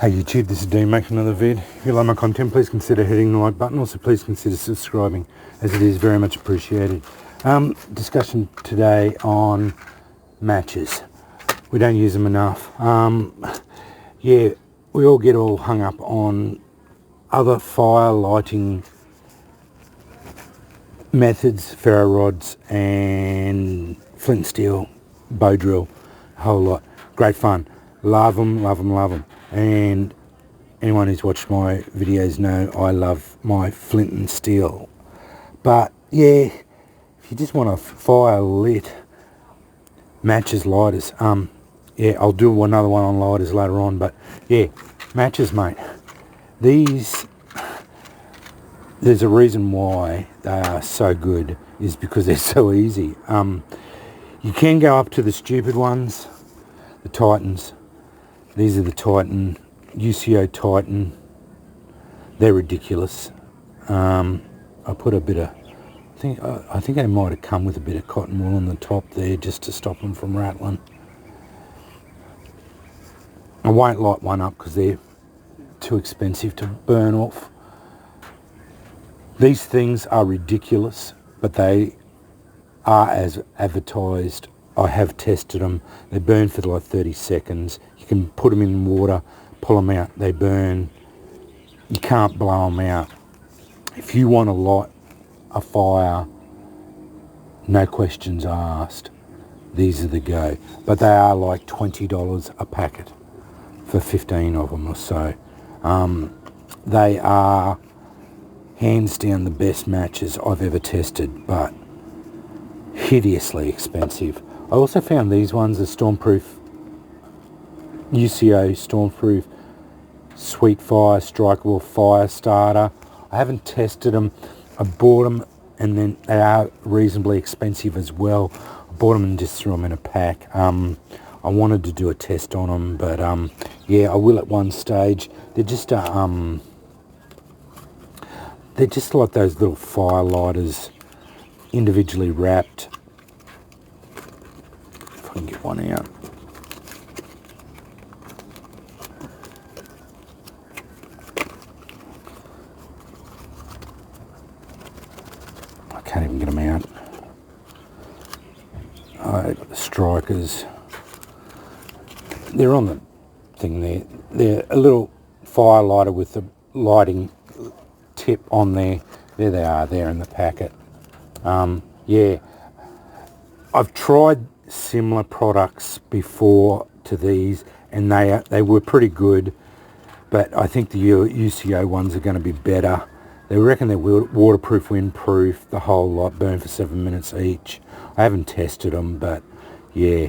Hey YouTube, this is Dean making another vid. If you like my content, please consider hitting the like button. Also, please consider subscribing, as it is very much appreciated. Discussion today on matches. We don't use them enough. Yeah, we all get all hung up on other fire lighting methods, ferro rods and flint and steel, bow drill, a whole lot. Great fun. Love them, love them, love them. And anyone who's watched my videos know I love my flint and steel. But yeah, if you just want a fire lit matches, lighters, yeah, I'll do another one on lighters later on. But yeah, matches, mate. There's a reason why they are so good, is because they're so easy. You can go up to the stupid ones, the Titans. These are the Titan, UCO Titan. They're ridiculous. I put a bit of, I think they might have come with a bit of cotton wool on the top there just to stop them from rattling. I won't light one up because they're too expensive to burn off. These things are ridiculous, but they are as advertised. I have tested them. They burn for like 30 seconds. You can put them in water, pull them out, they burn. You can't blow them out. If you want to light a fire, no questions asked, these are the go. But they are like $20 a packet for 15 of them or so. They are hands down the best matches I've ever tested, but hideously expensive. I also found these ones, the Stormproof, UCO Stormproof Sweet Fire Strikeable Fire Starter. I haven't tested them. I bought them, and then they are reasonably expensive as well. I bought them and just threw them in a pack. I wanted to do a test on them, but yeah, I will at one stage. They're just like those little fire lighters, individually wrapped. If I can get one out. I can't even get them out. I got the strikers. They're on the thing there. They're a little fire lighter with the lighting tip on there. There they are, there in the packet. Yeah, I've tried similar products before to these, and they were pretty good, but I think the UCO ones are going to be better. They reckon they're waterproof, windproof, the whole lot, burn for 7 minutes each. I haven't tested them, but yeah,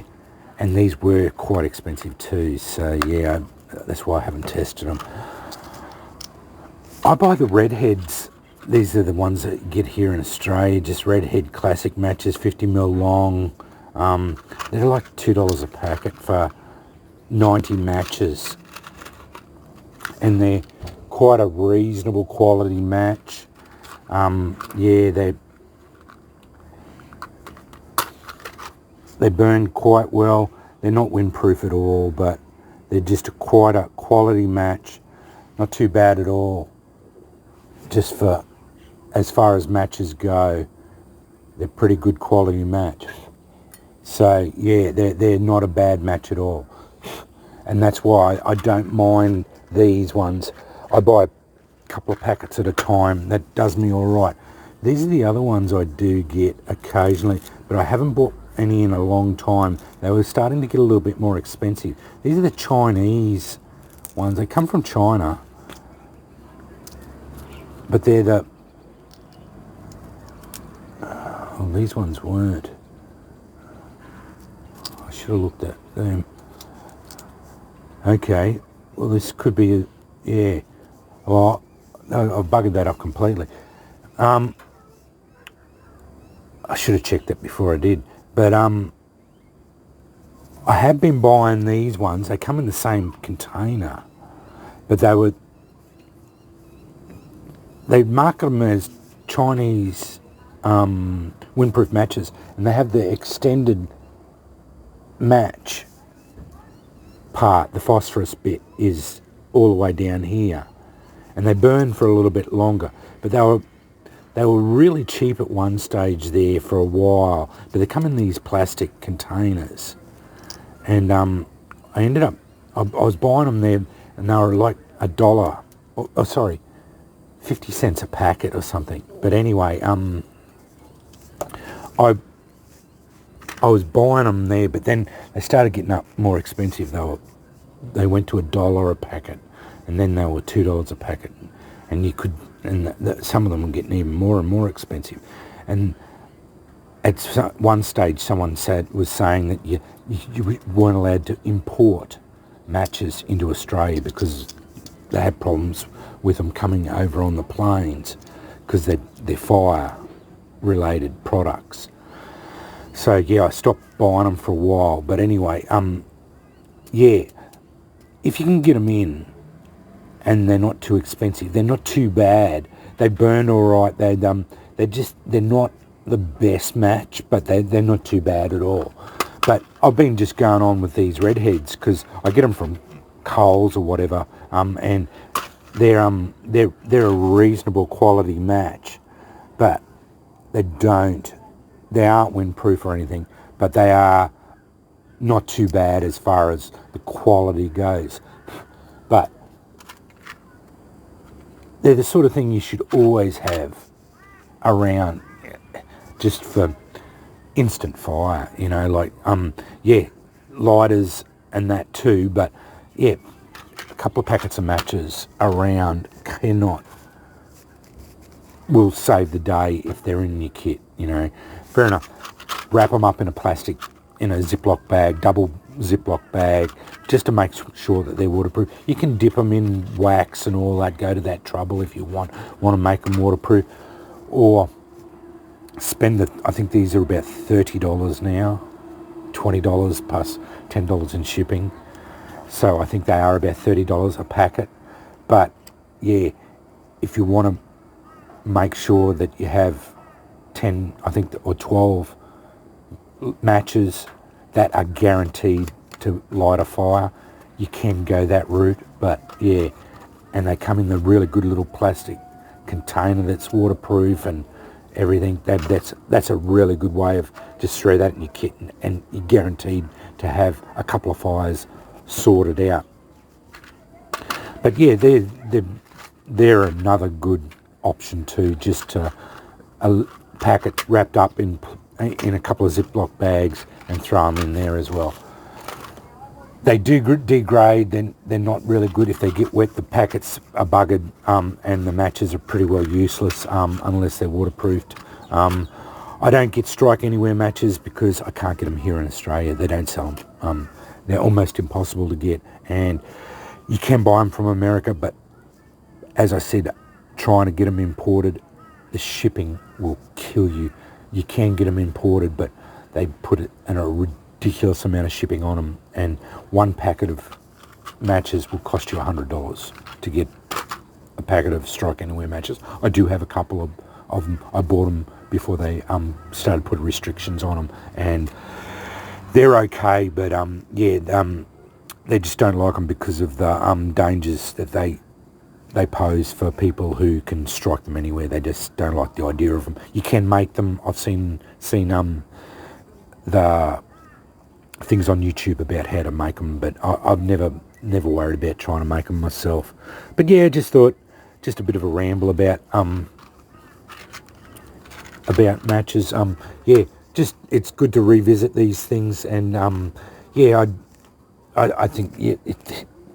and these were quite expensive too, so yeah, that's why I haven't tested them. I buy the Redheads. These are the ones that you get here in Australia, just Redhead classic matches, 50mm long. They're like $2 a packet for 90 matches, and they're quite a reasonable quality match. Yeah, they burn quite well. They're not windproof at all, but they're just quite a quality match. Not too bad at all. Just for as far as matches go, they're pretty good quality match. So yeah, they're not a bad match at all, and that's why I don't mind these ones. I buy a couple of packets at a time. That does me all right. These are the other ones I do get occasionally, but I haven't bought any in a long time. They were starting to get a little bit more expensive. These are the Chinese ones. They come from China, but they're the... Oh, these ones weren't. I should have looked at them. Okay, well this could be, yeah. Well, I've buggered that up completely. I should have checked that before I did. But I have been buying these ones. They come in the same container, but they market them as Chinese windproof matches, and they have the extended match part. The phosphorus bit is all the way down here, and they burn for a little bit longer. But they were really cheap at one stage there for a while, but they come in these plastic containers, and I ended up I was buying them there, and they were like $1. Oh, sorry, 50 cents a packet or something. But anyway, I was buying them there, but then they started getting up more expensive. They went to $1 a packet, and then they were $2 a packet, and you could, and some of them were getting even more and more expensive. And at one stage, someone was saying that you weren't allowed to import matches into Australia because they had problems with them coming over on the planes because they're fire-related products. So yeah, I stopped buying them for a while. But anyway, yeah, if you can get them in and they're not too expensive, they're not too bad. They burn all right. They're not the best match, but they're not too bad at all. But I've been just going on with these redheads because I get them from Coles or whatever, and they're a reasonable quality match, but they aren't windproof or anything, but they are not too bad as far as the quality goes. But they're the sort of thing you should always have around, just for instant fire, like yeah, lighters and that too. But yeah, a couple of packets of matches around will save the day if they're in your kit. Fair enough. Wrap them up in a Ziploc bag, double Ziploc bag, just to make sure that they're waterproof. You can dip them in wax and all that, go to that trouble if you want to make them waterproof, or I think these are about $30 now, $20 plus $10 in shipping. So I think they are about $30 a packet. But yeah, if you want to make sure that you have 10, I think, or 12 matches that are guaranteed to light a fire, you can go that route. But yeah, and they come in the really good little plastic container that's waterproof and everything. That's a really good way of just throw that in your kit, and you're guaranteed to have a couple of fires sorted out. But yeah, they're another good option too, just to a packet wrapped up in a couple of Ziploc bags and throw them in there as well. They do degrade, then they're not really good. If they get wet, the packets are buggered, and the matches are pretty well useless unless they're waterproofed. I don't get Strike Anywhere matches because I can't get them here in Australia. They don't sell them. They're almost impossible to get, and you can buy them from America, but as I said, trying to get them imported, the shipping will kill you. You can get them imported, but they put it in a ridiculous amount of shipping on them, and one packet of matches will cost you $100 to get a packet of Strike Anywhere matches. I do have a couple of them. I bought them before they started putting restrictions on them, and they're okay, but they just don't like them because of the dangers that they pose for people who can strike them anywhere. They just don't like the idea of them. You can make them. I've seen the things on YouTube about how to make them, but I've never worried about trying to make them myself. But yeah, just thought, just a bit of a ramble about matches. Yeah, just it's good to revisit these things, and yeah, I think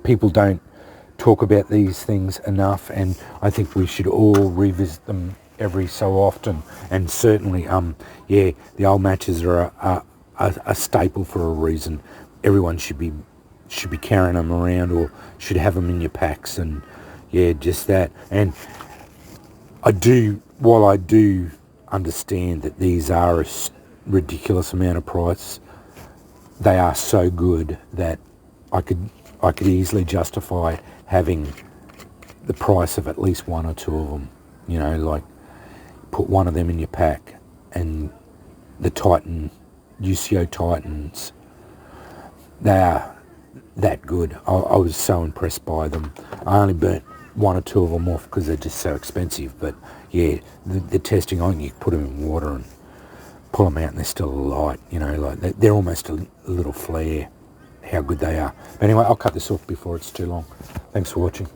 people don't talk about these things enough, and I think we should all revisit them every so often. And certainly, yeah, the old matches are a staple for a reason. Everyone should be carrying them around, or should have them in your packs, and yeah, just that. And while I do understand that these are a ridiculous amount of price, they are so good that I could easily justify having the price of at least one or two of them. Like put one of them in your pack, and the UCO Titans, that good. I was so impressed by them. I only burnt one or two of them off because they're just so expensive. But yeah, the testing on, you put them in water and pull them out and they're still light, you know, like they're almost a little flare, how good they are. But anyway, I'll cut this off before it's too long. Thanks for watching.